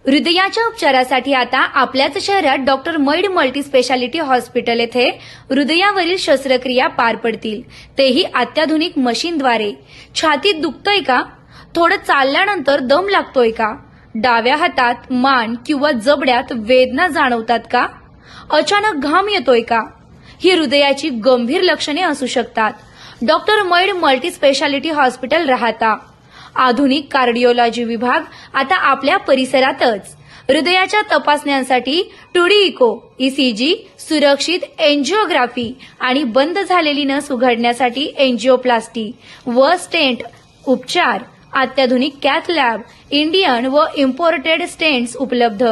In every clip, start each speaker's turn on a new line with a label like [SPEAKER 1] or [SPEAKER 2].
[SPEAKER 1] हृदयाच्या उपचारासाठी आता आपल्याच शहरात डॉक्टर मैड मल्टी स्पेशालिटी हॉस्पिटल येथे हृदयावरील शस्त्रक्रिया पार पडतील, तेही अत्याधुनिक मशीनद्वारे। छातीत दुखतंय का? थोडं चालल्यानंतर दम लागतोय का? डाव्या हातात, मान किंवा जबड्यात वेदना जाणवतात का? अचानक घाम येतोय का? ही हृदयाची गंभीर लक्षणे असू शकतात। डॉक्टर मैड मल्टी स्पेशालिटी हॉस्पिटल राहता आधुनिक कार्डिओलॉजी विभाग आता आपल्या परिसरातच। हृदयाच्या तपासण्यांसाठी 2D इको, ECG, सुरक्षित एंजिओग्राफी आणि बंद झालेली नस उघडण्यासाठी एंजिओप्लास्टी व स्टेंट उपचार, अत्याधुनिक कॅथ लॅब, इंडियन व इम्पोर्टेड स्टेंट्स उपलब्ध,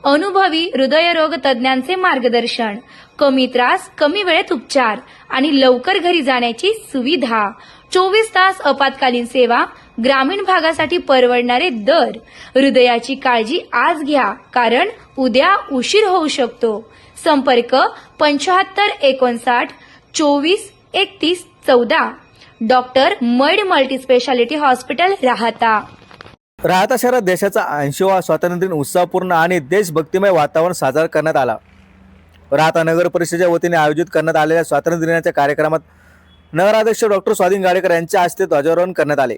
[SPEAKER 1] अनुभवी हृदयरोग तज्ञांचे मार्गदर्शन, कमी त्रास, कमी वेळेत उपचार आणि लवकर घरी जाण्याची सुविधा, 24 तास आपत्कालीन सेवा, ग्रामीण भागासाठी परवडणारे दर। हृदयाची काळजी आज घ्या, कारण उद्या उशीर होऊ शकतो। संपर्क 75 59 24 31 14। डॉक्टर मैड मल्टी स्पेशालिटी हॉस्पिटल राहता
[SPEAKER 2] शहरात देशाचा 80वा स्वातंत्र्य दिन उत्साहपूर्ण आणि देशभक्तिमय वातावरण साजरा करण्यात आला। राहता नगर परिषदेच्या वतीने आयोजित करण्यात आलेल्या स्वातंत्र्य दिनाच्या कार्यक्रमात नगराध्यक्ष डॉक्टर स्वाधीन गाडेकर यांच्या हस्ते ध्वजारोहण करण्यात आले।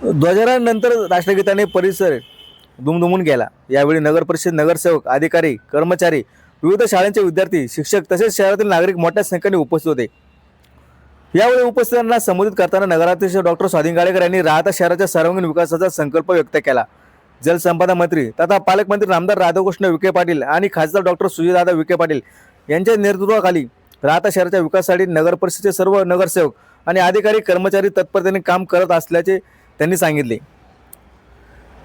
[SPEAKER 2] ध्वजारोहणानंतर राष्ट्रगीताने परिसर दुमदुमून गेला। यावेळी नगर परिषद नगरसेवक, अधिकारी, कर्मचारी, विविध शाळांचे विद्यार्थी, शिक्षक तसेच शहरातील नागरिक मोठ्या संख्येने उपस्थित होते। यावेळी उपस्थितांना संबोधित करताना नगराध्यक्ष डॉक्टर स्वाधीन गाडेकर यांनी राहता शहराच्या सर्वांगीण विकासाचा संकल्प व्यक्त केला। जलसंपदा मंत्री तथा पालकमंत्री नामदार राधाकृष्ण विखे पाटील आणि खासदार डॉक्टर सुजयदादा विखे पाटील यांच्या नेतृत्वाखाली राहता शहराच्या विकासासाठी नगर परिषदेचे सर्व नगरसेवक आणि अधिकारी कर्मचारी तत्परतेने काम करत असल्याचे त्यांनी सांगितले।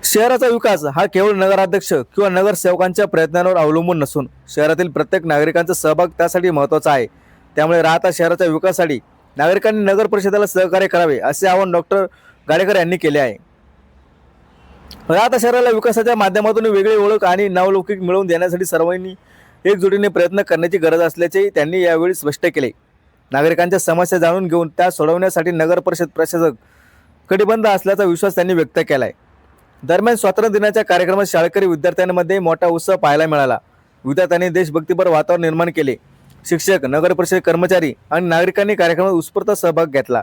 [SPEAKER 2] शहराचा विकास हा केवळ नगराध्यक्ष किंवा नगरसेवकांच्या प्रयत्नांवर अवलंबून नसून शहरातील प्रत्येक नागरिकांचा सहभाग त्यासाठी महत्त्वाचा आहे। त्यामुळे राहता शहराच्या विकासासाठी नागरिकांनी नगर परिषदेला सहकार्य करावे असे आवाहन डॉक्टर गाडेकर यांनी केले आहे। राहता शहराला विकासाच्या माध्यमातून वेगळी ओळख आणि नावलौकिक मिळवून देण्यासाठी सर्वांनी एकजुटीने प्रयत्न करण्याची गरज असल्याचे त्यांनी यावेळी स्पष्ट केले। नागरिकांच्या समस्या जाणून घेऊन त्या सोडवण्यासाठी नगर परिषद प्रशासक कटिबद्ध असल्याचा विश्वास त्यांनी व्यक्त केला आहे। दरम्यान स्वातंत्र्य दिनाच्या कार्यक्रमात शाळकरी विद्यार्थ्यांमध्ये मोठा उत्साह पाहायला मिळाला। विद्यार्थ्यांनी देशभक्तीपर वातावरण निर्माण केले। शिक्षक, नगर परिषद कर्मचारी आणि नागरिकांनी कार्यक्रमात उत्स्फूर्त सहभाग घेतला।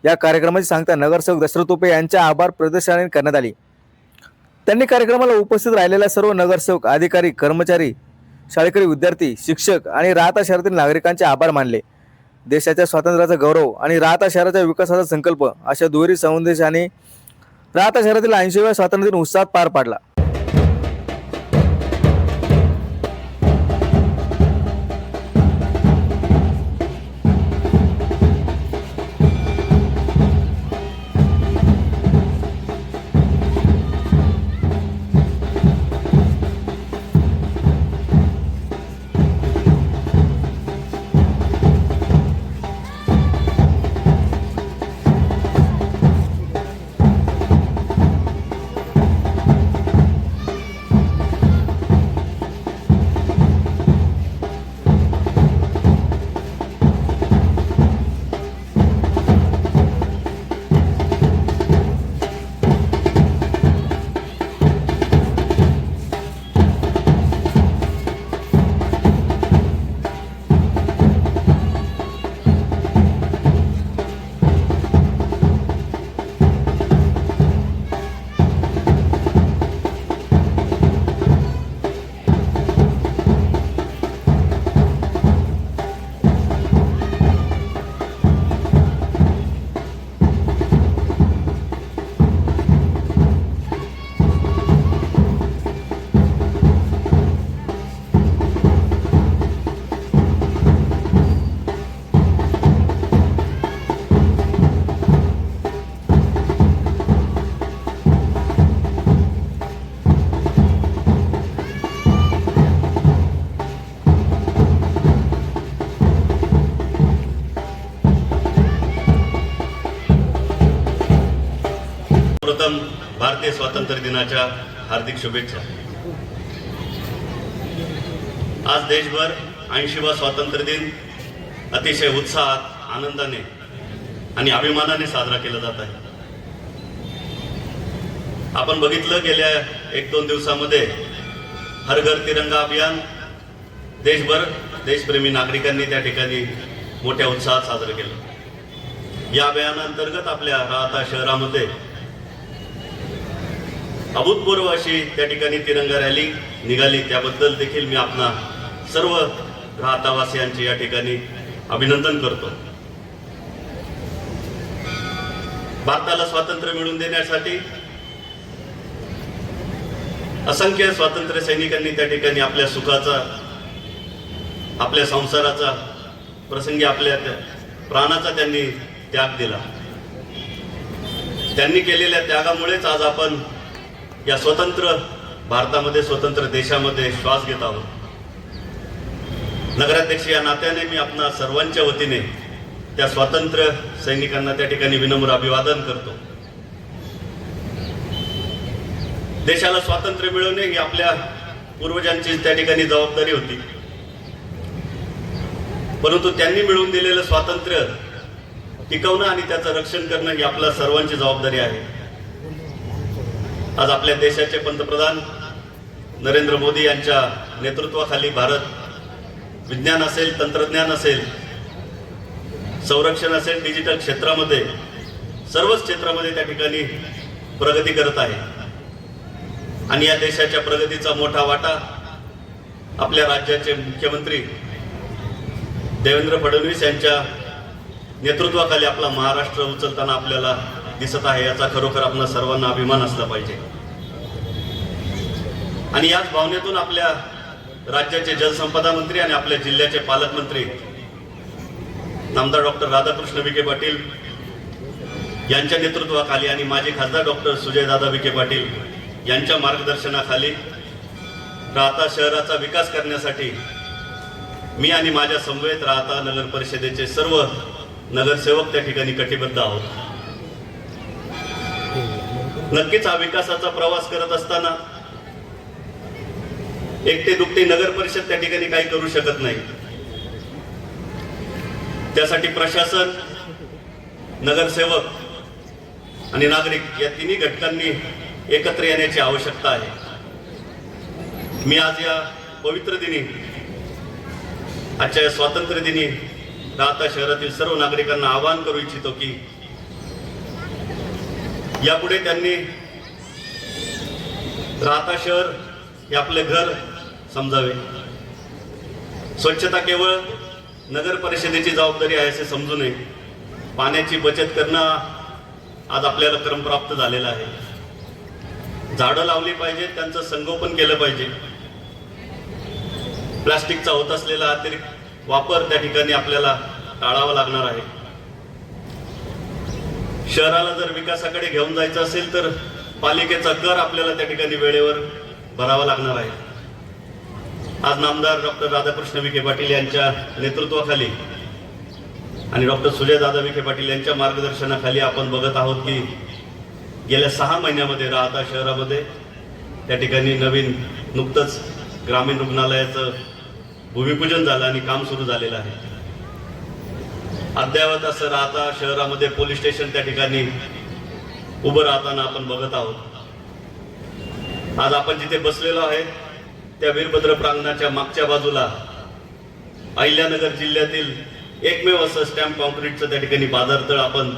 [SPEAKER 2] या कार्यक्रमाची सांगता नगरसेवक दशरथ तुपे यांच्या आभार प्रदर्शनाने करण्यात आली। त्यांनी कार्यक्रमाला उपस्थित राहिलेल्या सर्व नगरसेवक, अधिकारी, कर्मचारी, शाळकरी विद्यार्थी, शिक्षक आणि राहता शहरातील नागरिकांचे आभार मानले। देशाच्या स्वातंत्र्याचा गौरव आणि राहता शहराच्या विकासाचा संकल्प अशा दुहेरी संदेशाने राहता शहरातील 80व्या स्वातंत्र्य दिन उत्साहात पार पाडला।
[SPEAKER 3] प्रथम भारतीय स्वातंत्र्य दिनाच्या हार्दिक शुभेच्छा। आज देशभर 80वा स्वातंत्र्य दिन अतिशय उत्साहात, आनंदाने आणि अभिमानाने साजरा केला जात आहे। आपण बघितलं गेल्या 1-2 दिवसामध्ये हर घर तिरंगा अभियान देशभर देशप्रेमी नागरिकांनी त्या ठिकाणी मोठ्या उत्साहात साजरं केलं। या अभियानांतर्गत आपल्या राहता शहरामध्ये अभूतपूर्व अशी त्या ठिकाणी तिरंगा रॅली निघाली, त्याबद्दल देखील मी आपणा सर्व राहतावासियांचे या ठिकाणी अभिनंदन करतो। भारताला स्वातंत्र्य मिळवून देण्यासाठी असंख्य स्वातंत्र्य सैनिकांनी त्या ठिकाणी आपल्या सुखाचा, आपल्या संसाराचा, प्रसंगी आपल्या प्राणाचा त्यांनी त्याग दिला। त्यांनी केलेल्या त्यागामुळेच आज आपण या स्वतंत्र भारतामध्ये, स्वतंत्र देशामध्ये श्वास घेत आहोत। नगराध्यक्ष या नात्याने मी आपणा सर्वांच्या वतीने त्या स्वातंत्र्य सैनिकांना त्या ठिकाणी विनम्र अभिवादन करतो। देशाला स्वातंत्र्य मिळवणे ही आपल्या पूर्वजांची त्या ठिकाणी जबाबदारी होती, परंतु त्यांनी मिळवून दिलेलं स्वातंत्र्य टिकवणं आणि त्याचं रक्षण करणं ही आपल्या सर्वांची जबाबदारी आहे। आज आपल्या देशाचे पंतप्रधान नरेंद्र मोदी यांच्या नेतृत्वाखाली भारत विज्ञान असेल, तंत्रज्ञान असेल, संरक्षण असेल, डिजिटल क्षेत्रामध्ये, सर्वच क्षेत्रामध्ये त्या ठिकाणी प्रगती करत आहे। आणि या देशाच्या प्रगतीचा मोठा वाटा आपल्या राज्याचे मुख्यमंत्री देवेंद्र फडणवीस यांच्या नेतृत्वाखाली आपला महाराष्ट्र उचलताना आपल्याला दिसत आहे। याचा खरोखर आपल्या सर्वांना अभिमान असला पाहिजे। आणि याच भावनेतून आपल्या राज्याचे जलसंपदा मंत्री आणि आपल्या जिल्ह्याचे पालकमंत्री नामदार डॉक्टर राधाकृष्ण विखे पाटील यांच्या नेतृत्वाखाली आणि माजी खासदार डॉक्टर सुजयदादा विखे पाटील यांच्या मार्गदर्शनाखाली राहता शहराचा विकास करण्यासाठी मी आणि माझ्या समवेत राहता नगर परिषदेचे सर्व नगरसेवक त्या ठिकाणी कटिबद्ध आहोत। नक्कीच हा विकासाचा प्रवास करत असताना एकटे दुकटे नगर परिषद त्या ठिकाणी काही करू शकत नाही। त्यासाठी प्रशासन, नगरसेवक आणि नागरिक या तिन्ही घटकांनी एकत्र येण्याची आवश्यकता आहे। मी आज या पवित्र दिनी, आजच्या या स्वातंत्र्य दिनी राहता शहरातील सर्व नागरिकांना आवाहन करू इच्छितो की यापुढे त्यांनी राहता शहर हे आपले घर समजावे। स्वच्छता केवळ नगर परिषदेची जबाबदारी आहे असे समजू नये। पाण्याची बचत करणं आज आपल्याला क्रमप्राप्त झालेलं आहे। झाडं लावली पाहिजे, त्यांचं संगोपन केलं पाहिजे। प्लास्टिकचा होत असलेला अतिरिक्त वापर त्या ठिकाणी आपल्याला टाळावा लागणार आहे। शहराला जर विकासाकडे घेऊन जायचं असेल तर पालिकेचा कर आपल्याला त्या ठिकाणी वेळेवर भरावा लागणार आहे। आज नामदार डॉक्टर राधाकृष्ण विखे पाटील यांच्या नेतृत्वाखाली आणि डॉक्टर सुजयदादा विखे पाटील यांच्या मार्गदर्शनाखाली आपण बघत आहोत की गेल्या 6 महिन्यामध्ये राहता शहरामध्ये त्या ठिकाणी नवीन नुकतंच ग्रामीण रुग्णालयाचं भूमिपूजन झालं आणि काम सुरू झालेलं आहे। अद्ययावत असं राहता शहरामध्ये पोलीस स्टेशन त्या ठिकाणी उभं राहताना आपण बघत आहोत। आज आपण जिथे बसलेलो आहे त्या वीरभद्र प्रांगणाच्या मागच्या बाजूला अहिल्यानगर जिल्ह्यातील एकमेव असं स्टॅम्प कॉन्क्रीटचं त्या ठिकाणी बाजारतळ आपण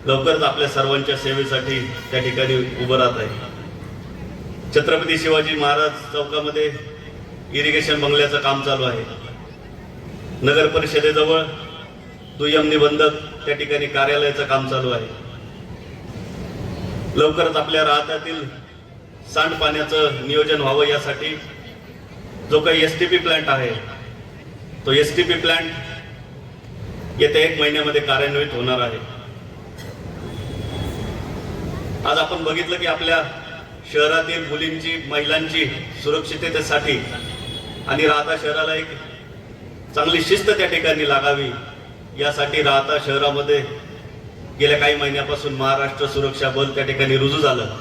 [SPEAKER 3] लवकरच आपल्या सर्वांच्या सेवेसाठी त्या ठिकाणी उभं राहत आहे। छत्रपती शिवाजी महाराज चौकामध्ये इरिगेशन बंगल्याचं काम चालू आहे। नगर परिषदेजवळ दुय्यम निबंधक त्या ठिकाणी कार्यालयाचं काम चालू आहे। लवकरच आपल्या राहत्यातील सांडपाण्याचं नियोजन व्हावं यासाठी जो काही एसटीपी प्लांट आहे तो एसटीपी प्लांट येत्या 1 महिन्यामध्ये कार्यान्वित होणार आहे। आज आपण बघितलं की आपल्या शहरातील मुलींची, महिलांची सुरक्षिततेसाठी आणि राहता शहराला एक चांगली शिस्त त्या ठिकाणी लागावी यासाठी राहता शहरामध्ये गेल्या काही महिन्यापासून महाराष्ट्र सुरक्षा बल त्या ठिकाणी रुजू झालं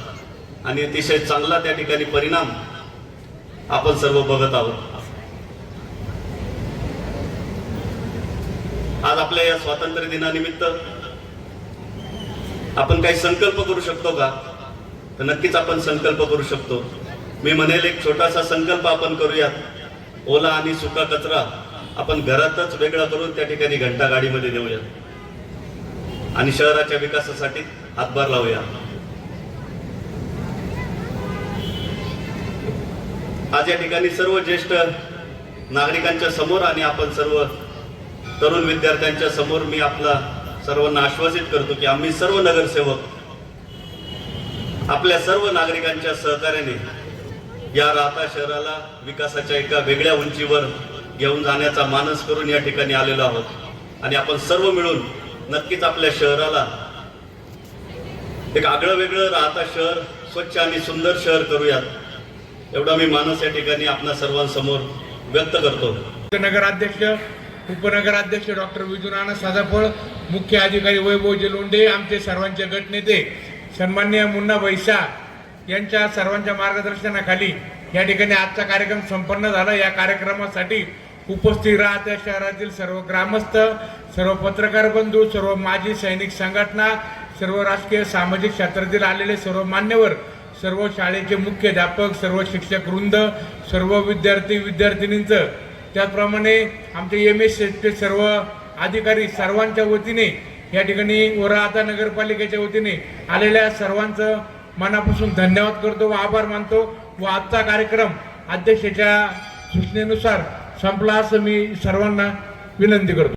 [SPEAKER 3] आणि अतिशय चांगला त्या ठिकाणी परिणाम आपण सर्व बघत आहोत। आज आपल्या या स्वातंत्र्य दिनानिमित्त आपण काही संकल्प करू शकतो का? तर नक्कीच आपण संकल्प करू शकतो. मी म्हणेल एक छोटासा संकल्प आपण करूयात. ओला आणि सुका कचरा आपण घरातच वेगळा करून त्या ठिकाणी घंटागाडीमध्ये नेऊयात आणि शहराच्या विकासासाठी हातभार लावूया. आज या ठिकाणी सर्व ज्येष्ठ नागरिकांच्या समोर आणि आपण सर्व तरुण विद्यार्थ्यांच्या समोर मी आपला सर्वांना आश्वासित करतो की आम्ही सर्व नगरसेवक आपल्या सर्व नागरिकांच्या सहकार्याने या राहता शहराला विकासाच्या एका वेगळ्या उंचीवर घेऊन जाण्याचा मानस करून या ठिकाणी आलेलो आहोत आणि आपण सर्व मिळून नक्कीच आपल्या शहराला एक आगळं वेगळं राहता शहर, स्वच्छ आणि सुंदर शहर करूयात, एवढा मी मानस या ठिकाणी आपल्या सर्वांसमोर व्यक्त करतो.
[SPEAKER 4] नगराध्यक्ष, उपनगराध्यक्ष डॉक्टर विजूनाना साजाफळ, मुख्य अधिकारी वैभव जेलोंडे, आमचे सर्वांचे गटनेते सन्माननीय मुन्ना बैसा यांच्या सर्वांच्या मार्गदर्शनाखाली या ठिकाणी आजचा कार्यक्रम संपन्न झाला. या कार्यक्रमासाठी उपस्थित राहत्या शहरातील सर्व ग्रामस्थ, सर्व पत्रकार बंधू, सर्व माजी सैनिक संघटना, सर्व राजकीय सामाजिक क्षेत्रातील आलेले सर्व मान्यवर, सर्व शाळेचे मुख्याध्यापक, सर्व शिक्षक वृंद, सर्व विद्यार्थी विद्यार्थिनींचं, त्याचप्रमाणे आमचे MSचे सर्व अधिकारी सर्वांच्या वतीने या ठिकाणी व राहता नगरपालिकेच्या वतीने आलेल्या सर्वांचं मनापासून धन्यवाद करतो व आभार मानतो व आजचा कार्यक्रम अध्यक्षाच्या सूचनेनुसार संपला असं मी सर्वांना विनंती करतो.